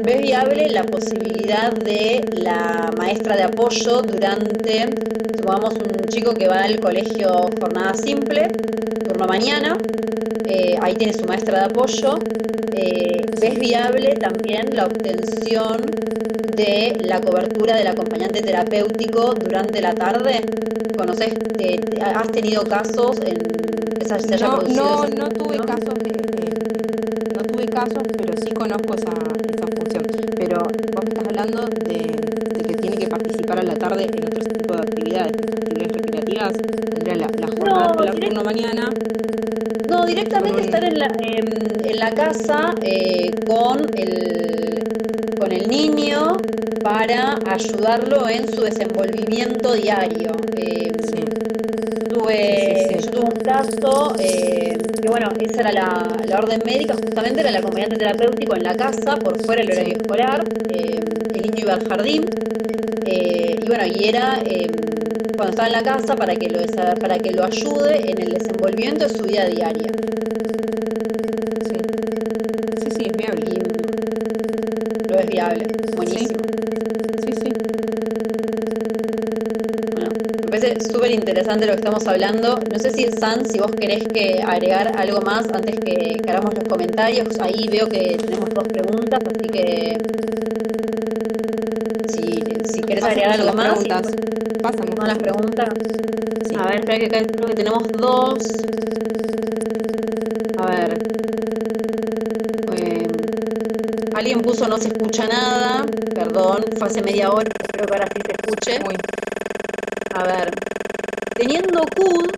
ves viable la posibilidad de la maestra de apoyo durante, supongamos un chico que va al colegio jornada simple, turno mañana, ahí tiene su maestra de apoyo. ¿Ves viable también la obtención de la cobertura del acompañante terapéutico durante la tarde? ¿Conoces, has tenido casos en que se haya producido esa No tuve situación? casos, no tuve casos, pero sí conozco esa función. Pero vos me estás hablando de que tiene que participar a la tarde en otro tipo de actividades, actividades recreativas, tendría la jornada No, escolar turno mañana, no, con directamente estar un... en la casa con el niño para ayudarlo en su desenvolvimiento diario. Sí, sí, Yo sí. tuve un caso que, bueno, esa era la orden médica, justamente era el acompañante terapéutico en la casa, por fuera del horario Sí, escolar. El niño iba al jardín, y bueno, y era cuando estaba en la casa para que lo ayude en el desenvolvimiento de su vida diaria. sí, sí, sí, es viable. Y lo es viable, Sí, buenísimo. sí, sí. Bueno, me parece súper interesante lo que estamos hablando. No sé si, San, si vos querés que agregar algo más antes que hagamos los comentarios. Ahí veo que tenemos 2 preguntas, así que ¿Querés agregar Pasemos a algo las más? preguntas. Seguimos Pasamos. con las preguntas. Sí. A ver, espera que acá creo que tenemos dos. A ver. Alguien puso no se escucha nada. Perdón, fue hace media hora. Espero que ahora sí se escuche. Uy, A ver. Teniendo CUD,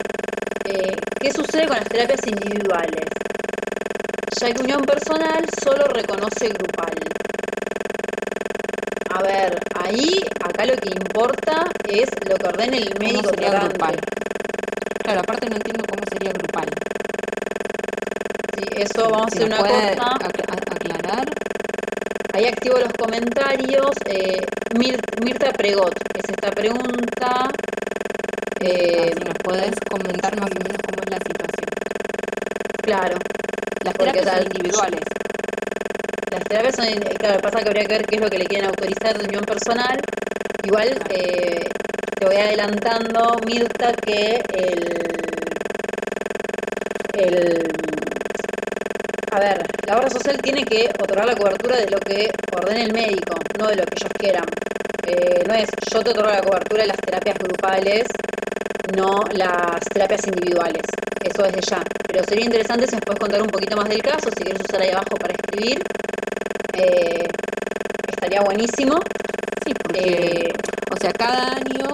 ¿qué sucede con las terapias individuales? Ya que unión personal solo reconoce grupal. A ver, ahí, acá lo que importa es lo que ordene el ¿cómo médico sería tratante. grupal? Claro, aparte no entiendo cómo sería grupal. Sí, eso vamos a Si hacer nos una puede cosa. aclarar. Ahí activo los comentarios. Mirta Pregot es esta pregunta. Mirta, si nos puedes comentar más o menos cómo es la situación. Claro, Las porque terapias son individuales. las terapias son, claro, pasa que habría que ver qué es lo que le quieren autorizar de unión personal. Igual te voy adelantando, Mirta, que el, a ver, la obra social tiene que otorgar la cobertura de lo que ordene el médico, no de lo que ellos quieran. No es yo te otorgo la cobertura de las terapias grupales, no las terapias individuales. Eso desde ya. Pero sería interesante si nos puedes contar un poquito más del caso, si quieres usar ahí abajo para escribir. Estaría buenísimo. Sí, porque, o sea, cada año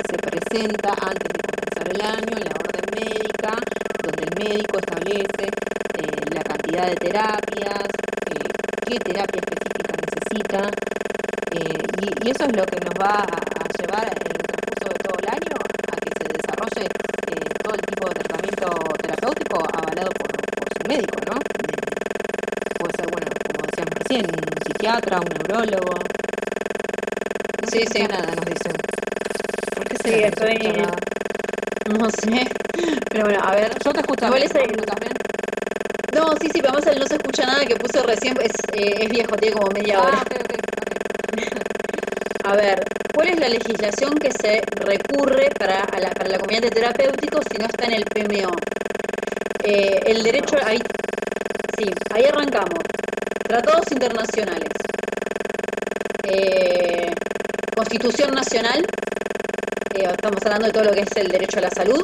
se presenta antes de comenzar el año la orden médica, donde el médico establece la cantidad de terapias, qué terapia específica necesita, y eso es lo que nos va a llevar en el transcurso de todo el año a que se desarrolle todo el tipo de tratamiento terapéutico avalado por su médico, ¿no? Puede ser, bueno, como decíamos recién, un psiquiatra, un neurólogo. No se Sí, escucha sí. nada, nos dicen. ¿Por qué Sí, será que no se estoy. escucha nada? No sé. Pero bueno, a ver. Yo te escucho Igual bien, ese. ¿vos me notas bien? No, sí, sí, pero además el no se escucha nada que puse recién es viejo, tiene como media hora. Ah, ok. A ver, ¿cuál es la legislación que se recurre para el acompañante terapéutico si no está en el PMO? El derecho, Vamos. ahí, sí, ahí arrancamos. Tratados internacionales. Constitución Nacional, estamos hablando de todo lo que es el derecho a la salud.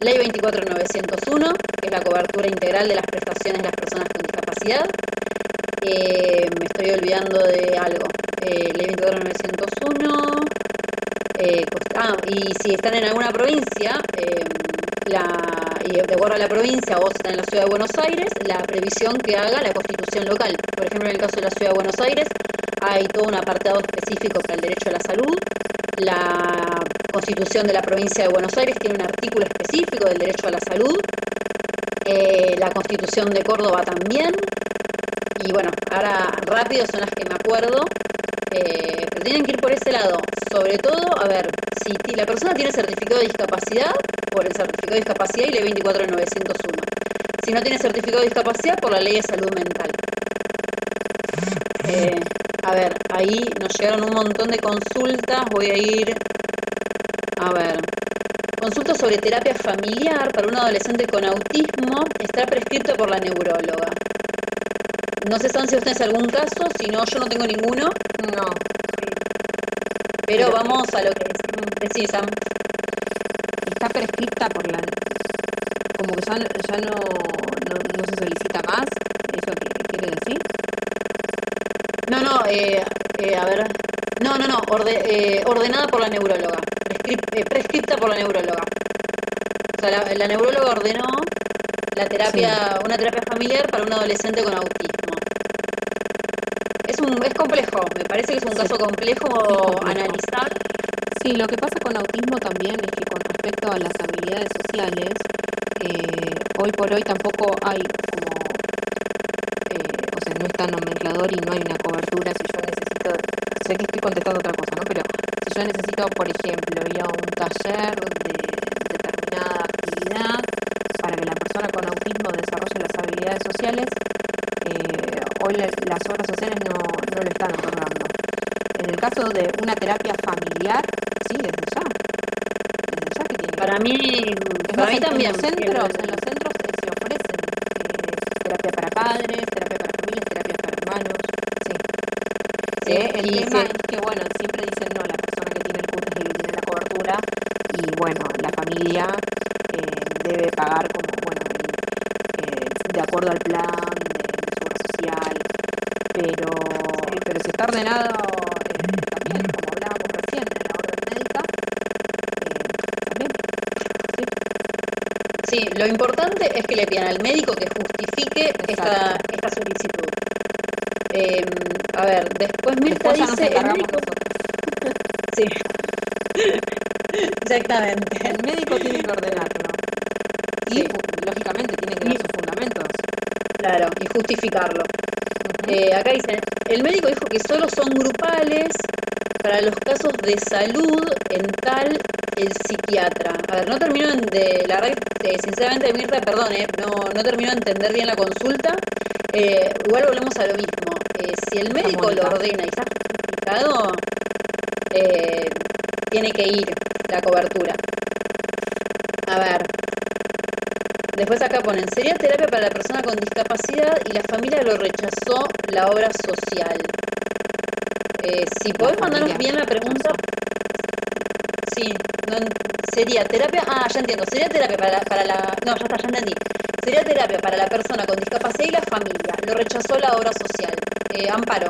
Ley 24901, que es la cobertura integral de las prestaciones de las personas con discapacidad. Me estoy olvidando de algo. Ley 24901. Y si están en alguna provincia, y de acuerdo a la provincia, vos estás en la ciudad de Buenos Aires, la previsión que haga la constitución local. Por ejemplo, en el caso de la ciudad de Buenos Aires, hay todo un apartado específico para el derecho a la salud. La constitución de la provincia de Buenos Aires tiene un artículo específico del derecho a la salud. La constitución de Córdoba también. Y bueno, ahora rápido son las que me acuerdo. Pero tienen que ir por ese lado. Sobre todo, a ver, si la persona tiene certificado de discapacidad, por el certificado de discapacidad y ley 24901. Si no tiene certificado de discapacidad, por la ley de salud mental. A ver, ahí nos llegaron un montón de consultas. Voy a ir, a ver. Consulta sobre terapia familiar para un adolescente con autismo está prescrito por la neuróloga. No sé, San, si usted tiene algún caso, si no, yo no tengo ninguno. No. Pero vamos a lo que decís, Sam. Está prescripta por la... Como que ya no se solicita más. ¿Eso qué quiere decir? No, a ver. No, ordenada por la neuróloga. Prescripta por la neuróloga. O sea, la neuróloga ordenó una terapia familiar para un adolescente con autismo. Es complejo, me parece que es un caso complejo analizar. Sí, lo que pasa con autismo también es que con respecto a las habilidades sociales, hoy por hoy tampoco hay como, o sea, no está nomenclador y no hay una cobertura. Si yo necesito, sé que estoy contestando otra cosa, ¿no? Pero si yo necesito, por ejemplo, ir a un taller de determinada actividad para que la persona con autismo desarrolle las habilidades sociales, hoy las obras sociales no lo están otorgando. En el caso de una terapia familiar, sí, desde ya que tiene. Para mí también. En los centros se ofrecen terapia para padres, terapia para familias, terapia para hermanos, sí. Sí, El y tema sí, es que, bueno, siempre dicen, no, la persona que tiene el CUT es el que tiene la cobertura y, bueno, la familia debe pagar como, bueno, de acuerdo al plan de seguro social, pero, sí. pero si está ordenado también, como hablábamos recién, en la orden médica, también, sí, Sí, lo importante es que le pidan al médico que justifique exacto. esta solicitud. Eh, a ver, después Mirta Después ya nos dice, el encargamos médico, nosotros. sí, exactamente, El médico tiene que ordenarlo y, sí, lógicamente, tiene que dar y sus fundamentos. claro, y justificarlo. Ujú. Acá dice, el médico dijo que solo son grupales para los casos de salud en tal el psiquiatra. A ver, no termino la verdad, sinceramente, Mirta, perdón, no termino de entender bien la consulta. Igual volvemos a lo mismo. Si el Está médico lo Mónica. ordena y está justificado, eh, tiene que ir la cobertura. A ver, después acá ponen, sería terapia para la persona con discapacidad y la familia lo rechazó la obra social. Si La podés mandarnos familia bien la pregunta, rechazó. sí, no, sería terapia, ya entiendo, sería terapia no, ya está, ya entendí. Sería terapia para la persona con discapacidad y la familia. Lo rechazó la obra social. Amparo.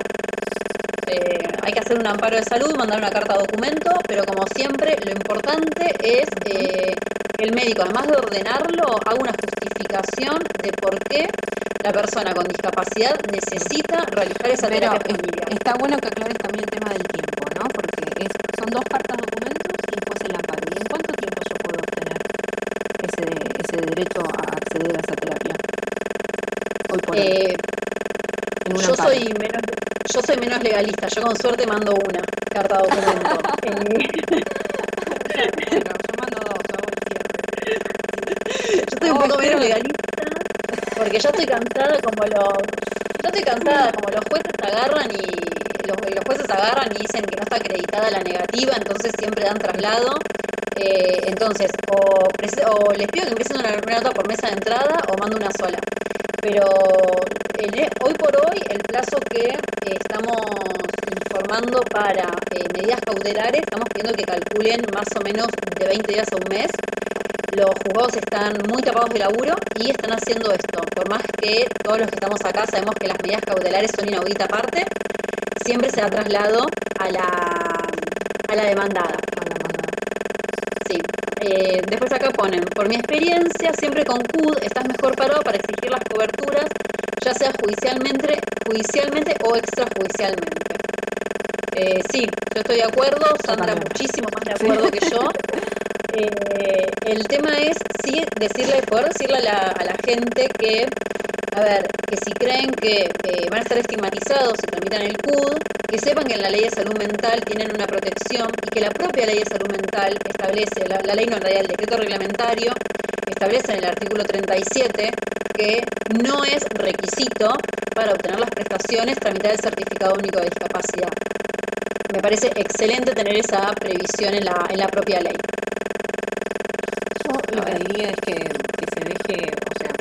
Hay que hacer un amparo de salud, mandar una carta documento, pero como siempre, lo importante es Ujú. que el médico, además de ordenarlo, haga una justificación de por qué la persona con discapacidad Mm. necesita realizar esa Pero terapia familiar. está bueno que aclares también el tema del tiempo, ¿no? Porque son dos cartas documentos y después el amparo. ¿Y en cuánto tiempo yo puedo obtener ese derecho a acceder a esa terapia? Hoy por hoy, Eh, en un yo amparo. soy menos, yo soy menos legalista, yo con suerte mando una carta documento. Bueno, yo mando dos, hago el cierre. Sí. Yo estoy un O poco menos espero. legalista porque ya estoy cansada, como los jueces agarran y los jueces agarran y dicen que no está acreditada la negativa, entonces siempre dan traslado. Entonces, o les pido que empiecen una nota por mesa de entrada o mando una sola. Pero hoy por hoy el plazo que estamos informando para medidas cautelares, estamos pidiendo que calculen más o menos de 20 días a un mes. Los juzgados están muy tapados de laburo y están haciendo esto. Por más que todos los que estamos acá sabemos que las medidas cautelares son inaudita parte, siempre se da Ujú. traslado a la demandada. A la mandada. Sí. Después acá ponen, por mi experiencia, siempre con CUD estás mejor parado para exigir las coberturas, ya sea judicialmente o extrajudicialmente. Sí, yo estoy de acuerdo, Yo Sandra también. muchísimo más de Sí. acuerdo que yo. El tema es sí poder decirle a la gente que, a ver, que si creen que van a estar estigmatizados si tramitan el CUD, que sepan que en la ley de salud mental tienen una protección y que la propia ley de salud mental establece, la ley no, en realidad el decreto reglamentario, establece en el artículo 37 que no es requisito para obtener las prestaciones tramitar el certificado único de discapacidad. Me parece excelente tener esa previsión en la propia ley. Yo A lo que ver. diría es que se deje, o sea,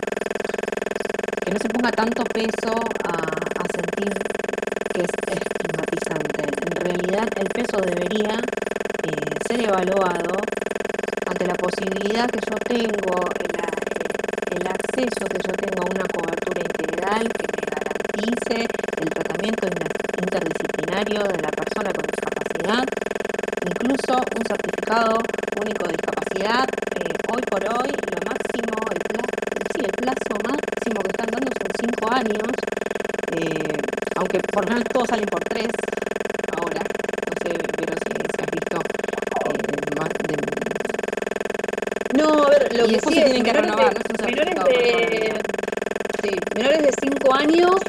que no se ponga tanto peso a sentir que es estigmatizante. En realidad el peso debería ser evaluado ante la posibilidad que yo tengo, el acceso que yo tengo a una cobertura integral que me garantice el tratamiento interdisciplinario de la persona con discapacidad, incluso un certificado único de discapacidad. Hoy por hoy, lo máximo, el plazo máximo que están dando son 5 años, aunque por lo general todos salen por 3 ahora, no sé, pero si has visto No, a ver, lo y que después sí se es tienen que renovar, no es un menores certificado para toda la vida. de, sí, menores de 5 años,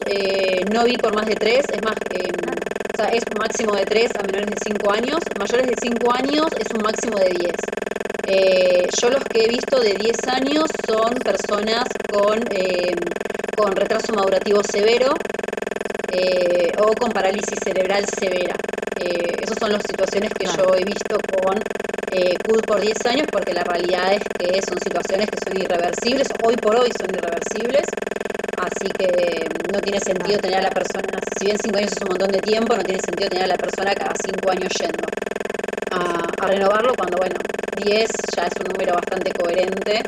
no vi por más de 3, es más, o sea, es un máximo de 3 a menores de 5 años, mayores de 5 años es un máximo de 10. Yo los que he visto de 10 años son personas con retraso madurativo severo o con parálisis cerebral severa. Esas son las situaciones que Claro, yo he visto con CUD por 10 años, porque la realidad es que son situaciones que son irreversibles, hoy por hoy son irreversibles, Así que no tiene sentido tener a la persona, si bien 5 años es un montón de tiempo, no tiene sentido tener a la persona cada 5 años yendo a renovarlo cuando, bueno, 10 ya es un número bastante coherente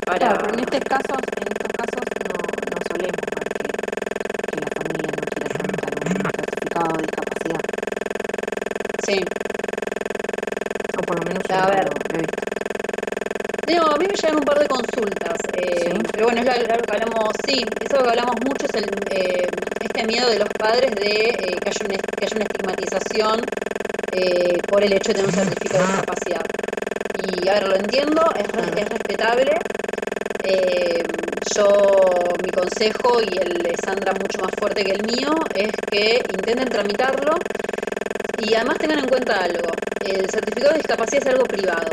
para... Claro, pero en estos casos no solemos ver que la familia no quiera tramitar un certificado de discapacidad, Sí, o por lo menos yo a nunca ver, lo he visto. no, a mí me llegan un par de consultas, ¿Sí? pero bueno, es algo que hablamos, sí, es algo que hablamos mucho, es este miedo de los padres de que haya una estigmatización por el hecho de tener un certificado de discapacidad. Y a ver, lo entiendo, Claro. es respetable. Eh, yo, mi consejo y el de Sandra mucho más fuerte que el mío, es que intenten tramitarlo y además tengan en cuenta algo. El certificado de discapacidad es algo privado.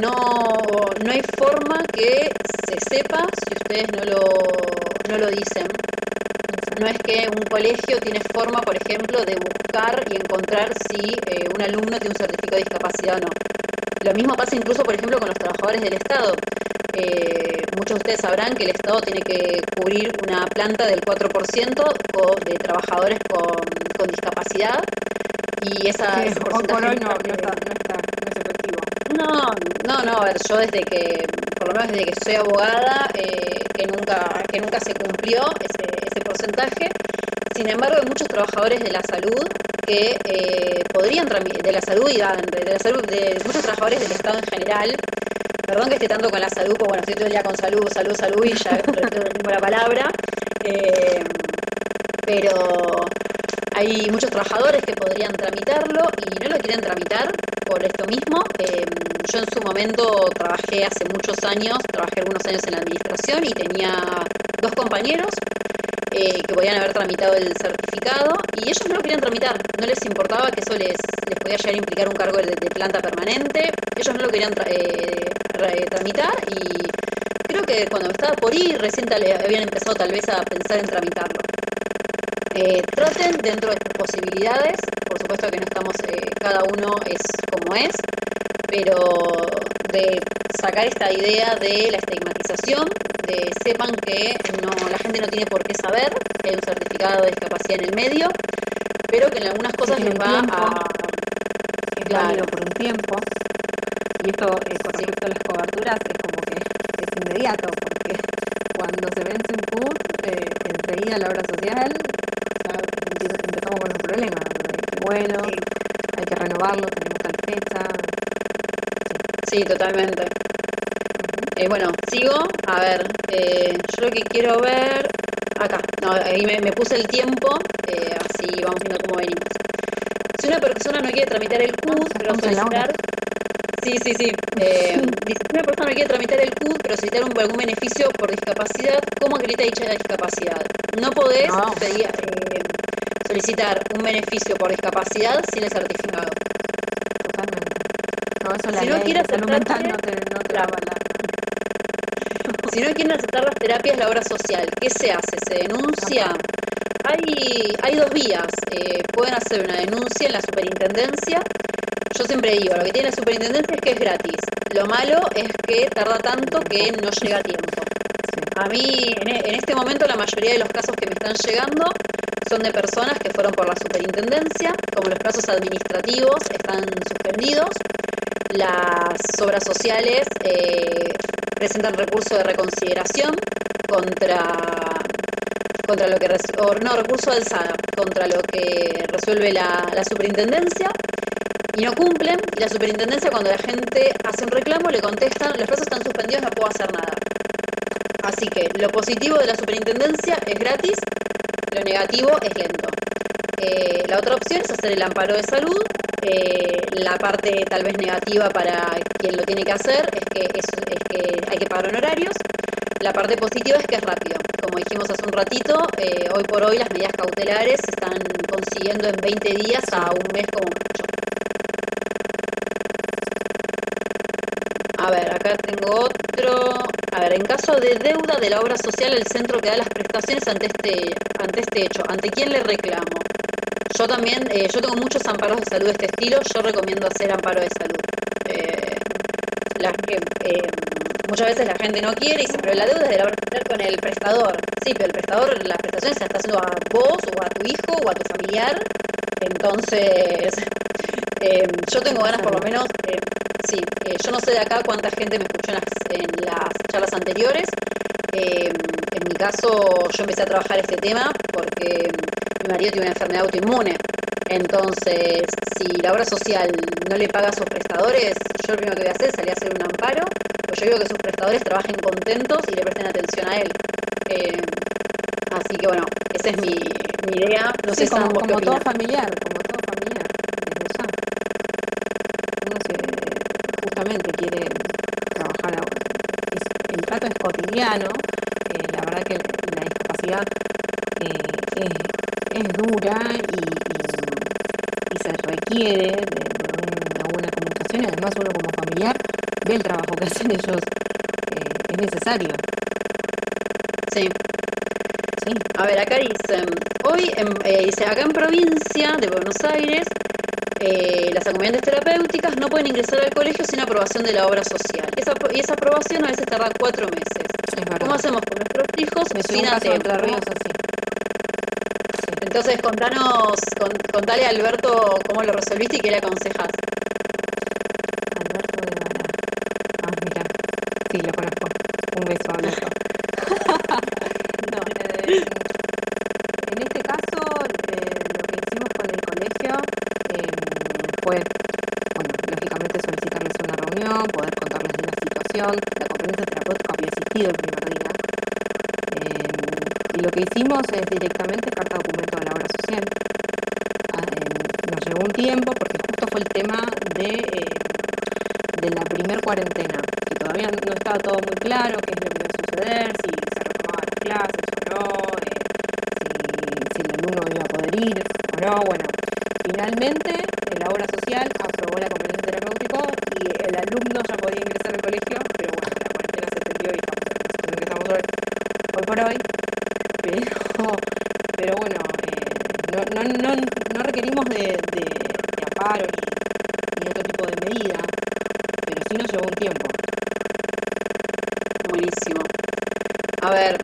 No, no hay forma que se sepa si ustedes no lo dicen. No es que un colegio tiene forma, por ejemplo, de buscar y encontrar si un alumno tiene un certificado de discapacidad o no. Lo mismo pasa incluso, por ejemplo, con los trabajadores del Estado. Muchos de ustedes sabrán que el Estado tiene que cubrir una planta del 4% de trabajadores con discapacidad y Que ese hoy por porcentaje hoy nunca se... no es efectivo. No, a ver, yo por lo menos desde que soy abogada, que nunca se cumplió ese porcentaje. Sin embargo, hay muchos trabajadores de la salud que podrían de la salud y de la salud, de muchos trabajadores del Estado en general. Perdón que esté tanto con la salud, porque bueno, estoy todo el día con salud y ya repito el tiempo la palabra. Eh, pero hay muchos trabajadores que podrían tramitarlo y no lo quieren tramitar por esto mismo. Yo en su momento trabajé hace muchos años, trabajé algunos años en la administración y tenía 2 compañeros que podían haber tramitado el certificado y ellos no lo querían tramitar, no les importaba que eso les podía llegar a implicar un cargo de planta permanente, ellos no lo querían tramitar y creo que cuando estaba por ir recién habían empezado tal vez a pensar en tramitarlo. Traten dentro de sus posibilidades, por supuesto que no estamos, cada uno es como es, pero de sacar esta idea de la estigmatización, de sepan que la gente no tiene por qué saber que hay un certificado de discapacidad en el medio, pero que en algunas Que cosas tiene les un va tiempo, a... que es Claro, válido por un tiempo. Y esto, con sí, respecto a las coberturas, es como que es inmediato, porque cuando se vence un CUT, enseguida la obra social, ya empezamos con los problemas. Que bueno, sí, hay que renovarlo, tenemos tal fecha. sí, totalmente. Ujú. Bueno, sigo. A ver, yo lo que quiero ver... Acá, no, ahí me puse el tiempo, así vamos viendo cómo venimos. Si una persona no quiere tramitar el Ah, CUD, ya pero estamos en la hora. solicitar... Sí, sí, sí. Dice, si una persona no quiere tramitar el CUD, pero solicitar algún beneficio por discapacidad, ¿cómo acredita dicha discapacidad? No podés No, solicitar un beneficio por discapacidad sin el certificado. totalmente. No, eso la Si no ley quiere de salud mental aceptarte, no te va a claro, avalar. si no quieren aceptar las terapias, la obra social, ¿qué se hace? ¿Se denuncia? Apa, Hay 2 vías. Pueden hacer una denuncia en la superintendencia. Yo siempre digo, lo que tiene la superintendencia es que es gratis. Lo malo es que tarda el tanto tiempo. que no llega a tiempo. Sí. A mí, en este momento, la mayoría de los casos que me están llegando son de personas que fueron por la superintendencia, como los casos administrativos están suspendidos, las obras sociales presentan recurso de reconsideración contra, contra lo que, no, recurso de alzada, contra lo que resuelve la superintendencia y no cumplen, y la superintendencia cuando la gente hace un reclamo le contestan, los plazos están suspendidos, no puedo hacer nada. Así que lo positivo de la superintendencia es gratis, lo negativo es lento. La otra opción es hacer el amparo de salud. La parte tal vez negativa para quien lo tiene que hacer es que hay que pagar honorarios. La parte positiva es que es rápido. Como dijimos hace un ratito, hoy por hoy las medidas cautelares se están consiguiendo en 20 días Sí. a un mes como mucho. A ver, acá tengo otro. A ver, en caso de deuda de la obra social, el centro que da las prestaciones ante este hecho, ¿ante quién le reclamo? Yo también, yo tengo muchos amparos de salud de este estilo, yo recomiendo hacer amparo de salud. Eh, las que, muchas veces la gente no quiere y dice, pero la deuda es de la obra social con el prestador. Sí, pero el prestador, la prestación se la está haciendo a vos o a tu hijo o a tu familiar. Entonces, yo Es tengo ganas por lo necesario. menos, sí, yo no sé de acá cuánta gente me escuchó en las charlas anteriores. En mi caso, yo empecé a trabajar este tema porque mi marido tiene una enfermedad autoinmune. Entonces, si la obra social no le paga a sus prestadores, yo lo primero que voy a hacer es salir a hacer un amparo, pues yo digo que sus prestadores trabajen contentos y le presten atención a él. Eh, Así que bueno, esa es mi idea. No sé, Sí, Sam, vos qué como todo opinas. familiar, desde ya. Uno justamente quiere trabajar, el trato es cotidiano, la verdad que la discapacidad es dura y se requiere de buena comunicación y además uno como familiar ve el trabajo que hacen ellos, es necesario, Sí. sí. A ver, acá dicen, dice, acá en provincia de Buenos Aires, las acompañantes terapéuticas no pueden ingresar al colegio sin aprobación de la obra social. Y esa aprobación a veces tarda 4 meses. Es ¿Cómo verdad. hacemos con nuestros hijos Me llegó sin un caso de ATEM? Entre Ríos así. Sí. Entonces, contale a Alberto cómo lo resolviste y qué le aconsejás. Alberto de Vara. Ah, mira, sí, lo conozco. Un beso, Alberto. No, en este caso, lo que hicimos con el colegio fue, bueno, lógicamente solicitarles una reunión, poder contarles de la situación. La conferencia terapéutica había existido el primer día. Y lo que hicimos es directamente carta documento de la obra social. Nos llevó un tiempo porque justo fue el tema de la primer cuarentena, que todavía no estaba todo muy claro qué es lo que iba a suceder, si se retomaban las clases o no, si el alumno iba a poder ir o no. Bueno, finalmente la obra social aprobó la conferencia terapéutica y el alumno ya podía ingresar al colegio, pero bueno, la cuarentena se extendió y estamos en la situación en que estamos hoy por hoy, pero bueno, no requerimos de amparo ni otro tipo de medida, pero sí nos llevó un tiempo. Buenísimo. A ver,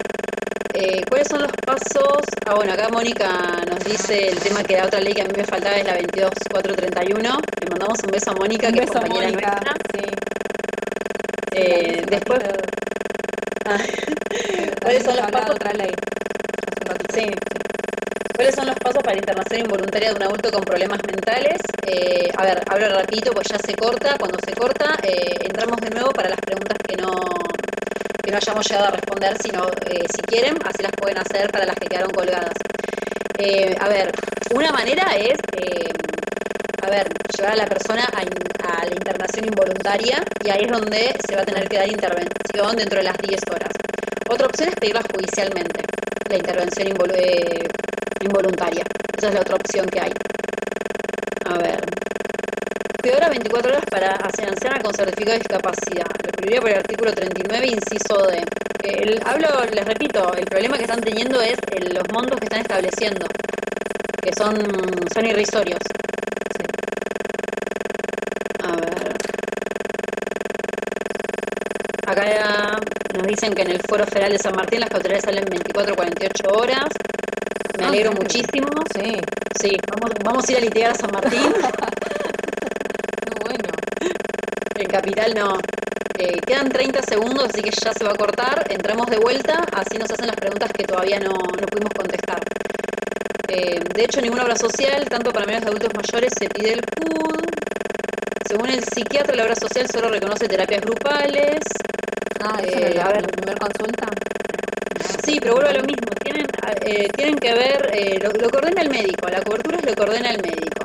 ¿cuáles son los pasos? Ah, bueno, acá Mónica nos dice el tema que la otra ley que a mí me faltaba es la 22431. Le mandamos un beso a Mónica, Un que es beso, compañera Mónica. nuestra. Sí, sí, también hace un Después, ratito, ah, ¿cuáles también son nos los hablaba de pasos? otra ley, hace un ratito. Sí. Sí. ¿Cuáles son los pasos para la internación involuntaria de un adulto con problemas mentales? A ver, hablo rapidito, pues ya se corta. Cuando se corta, entramos de nuevo para las preguntas que no hayamos llegado a responder, sino si quieren, así las pueden hacer para las que quedaron colgadas. A ver, una manera es, llevar a la persona a la internación involuntaria y ahí es donde se va a tener que dar intervención dentro de las 10 horas. Otra opción es pedirla judicialmente, la intervención involuntaria. Esa es la otra opción que hay. A ver. Peor a 24 horas para anciana con certificado de discapacidad. Lo prohibido por el artículo 39, inciso D. Les repito, el problema que están teniendo es los montos que están estableciendo, que son irrisorios. Sí. A ver. Acá nos dicen que en el Foro Federal de San Martín las cautelas salen 24-48 horas. Me Ah, alegro mirá qué bien. muchísimo. Sí, Sí, vamos a ir a litigar a San Martín. muy bueno. En Capital no. Quedan 30 segundos, así que ya se va a cortar. Entramos de vuelta, así nos hacen las preguntas que todavía no pudimos contestar. De hecho, ninguna obra social, tanto para menores de adultos mayores, se pide el PUD. Según el psiquiatra, la obra social solo reconoce terapias grupales. Ah, eso era A ver, la primera consulta. sí, pero vuelvo a lo mismo. Tienen que ver, lo que ordena el médico. La cobertura es lo que ordena el médico.